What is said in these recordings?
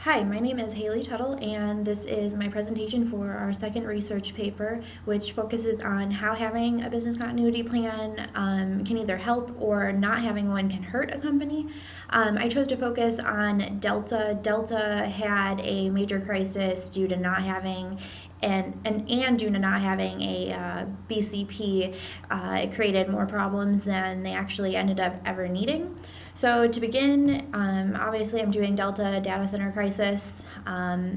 Hi, my name is Haley Tuttle, and this is my presentation for our second research paper, which focuses on how having a business continuity plan can either help or not having one can hurt a company. I chose to focus on Delta. Delta had a major crisis due to not having and due to not having a BCP. It created more problems than they actually ended up ever needing. So to begin, obviously I'm doing Delta Data Center Crisis.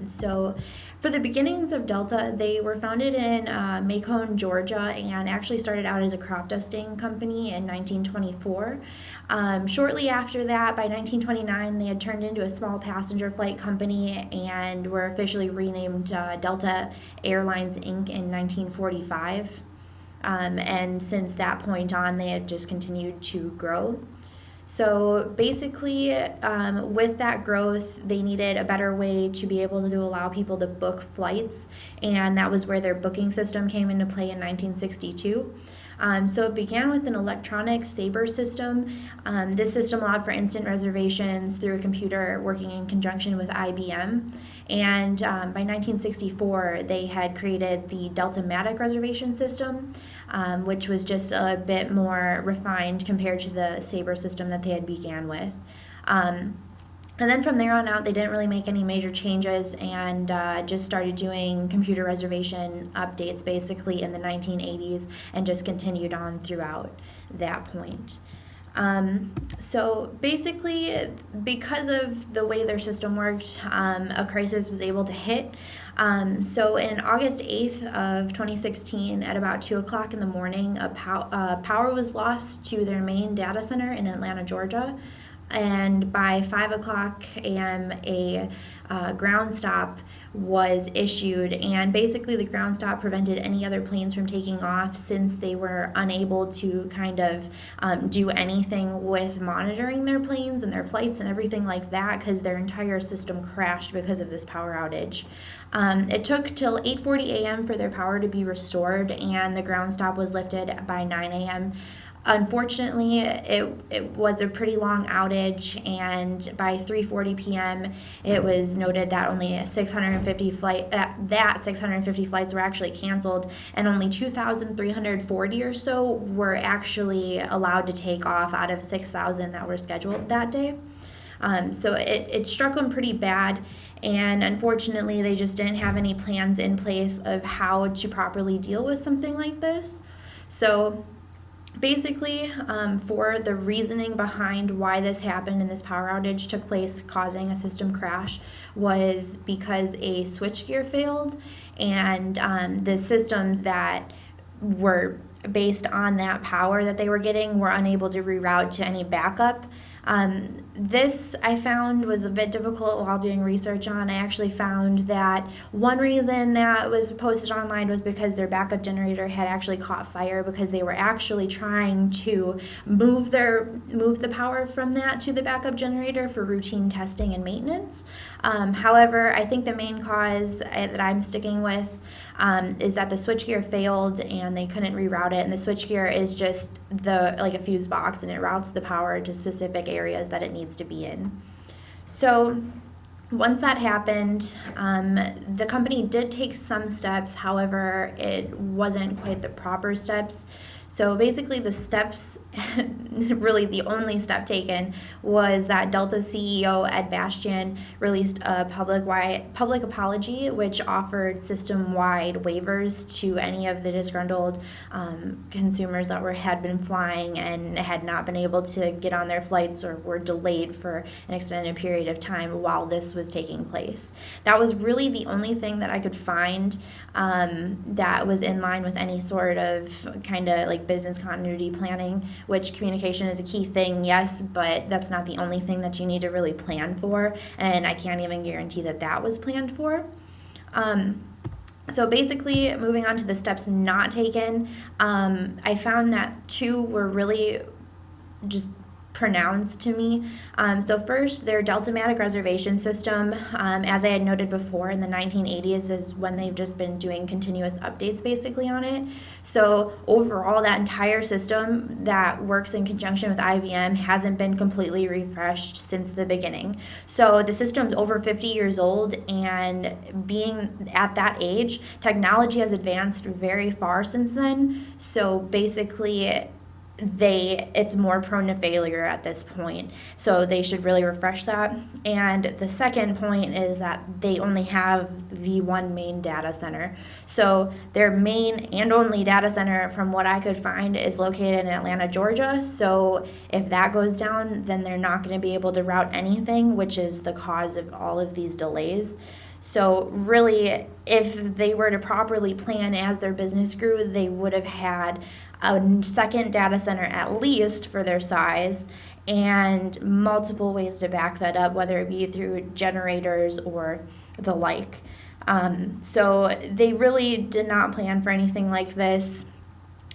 So for the beginnings of Delta, they were founded in Macon, Georgia, and actually started out as a crop dusting company in 1924. Shortly after that, by 1929, they had turned into a small passenger flight company and were officially renamed Delta Airlines Inc. in 1945. And since that point on, they had just continued to grow. So basically, with that growth, they needed a better way to be able to allow people to book flights, and that was where their booking system came into play in 1962. So it began with an electronic Sabre system. This system allowed for instant reservations through a computer working in conjunction with IBM. And by 1964, they had created the Deltamatic reservation system, which was just a bit more refined compared to the Sabre system that they had began with. And then from there on out, they didn't really make any major changes and just started doing computer reservation updates basically in the 1980s and just continued on throughout that point. So basically, because of the way their system worked, a crisis was able to hit. So in August 8th of 2016, at about 2 o'clock in the morning, power was lost to their main data center in Atlanta, Georgia. And by 5 o'clock a.m., a ground stop was issued, and basically the ground stop prevented any other planes from taking off since they were unable to kind of do anything with monitoring their planes and their flights and everything like that because their entire system crashed because of this power outage. It took till 8:40 a.m. for their power to be restored, and the ground stop was lifted by 9 a.m. Unfortunately, it was a pretty long outage, and by 3:40 p.m. it was noted that only 650 flights were actually canceled, and only 2,340 or so were actually allowed to take off out of 6,000 that were scheduled that day. So it struck them pretty bad, and unfortunately they just didn't have any plans in place of how to properly deal with something like this. So basically, for the reasoning behind why this happened and this power outage took place causing a system crash was because a switchgear failed, and the systems that were based on that power that they were getting were unable to reroute to any backup. This I found was a bit difficult while doing research on. I actually found that one reason that was posted online was because their backup generator had actually caught fire because they were actually trying to move the power from that to the backup generator for routine testing and maintenance. However, I think the main cause that I'm sticking with is that the switchgear failed and they couldn't reroute it, and the switchgear is just like a fuse box, and it routes the power to specific areas that it needs to be in. So once that happened, the company did take some steps. However, it wasn't quite the proper steps. So basically the steps, really the only step taken, was that Delta CEO Ed Bastian released a public apology which offered system-wide waivers to any of the disgruntled consumers that had been flying and had not been able to get on their flights or were delayed for an extended period of time while this was taking place. That was really the only thing that I could find that was in line with any sort of kind of like business continuity planning, which communication is a key thing, yes, but that's not the only thing that you need to really plan for, and I can't even guarantee that that was planned for. So basically, moving on to the steps not taken, I found that two were really just pronounced to me. So first, their Deltamatic reservation system, as I had noted before, in the 1980s is when they've just been doing continuous updates basically on it. So overall, that entire system that works in conjunction with IBM hasn't been completely refreshed since the beginning. So the system's over 50 years old, and being at that age, technology has advanced very far since then. So basically, it's more prone to failure at this point, so they should really refresh that. And the second point is that they only have the one main data center, so their main and only data center, from what I could find, is located in Atlanta, Georgia. So if that goes down, then they're not going to be able to route anything, which is the cause of all of these delays. So really, if they were to properly plan as their business grew, they would have had a second data center at least for their size, and multiple ways to back that up, whether it be through generators or the like. So they really did not plan for anything like this.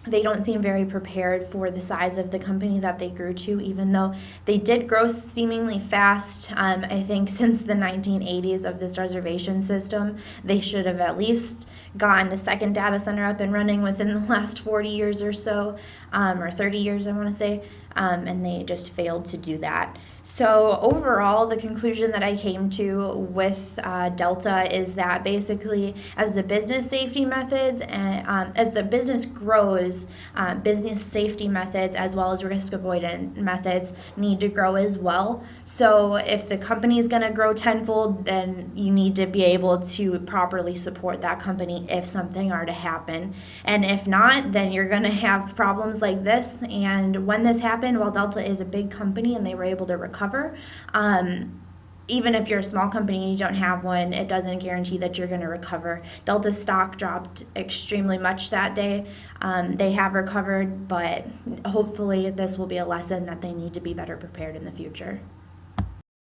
They don't seem very prepared for the size of the company that they grew to, even though they did grow seemingly fast. I think since the 1980s of this reservation system, they should have at least gotten a second data center up and running within the last 40 years or so, or 30 years, I want to say, and they just failed to do that. So overall, the conclusion that I came to with Delta is that basically, as the business safety methods and as the business grows, business safety methods as well as risk avoidance methods need to grow as well. So if the company is going to grow tenfold, then you need to be able to properly support that company if something are to happen. And if not, then you're going to have problems like this. And when this happened, while Delta is a big company and they were able to recover, even if you're a small company and you don't have one, it doesn't guarantee that you're going to recover. Delta's stock dropped extremely much that day. They have recovered, but hopefully this will be a lesson that they need to be better prepared in the future.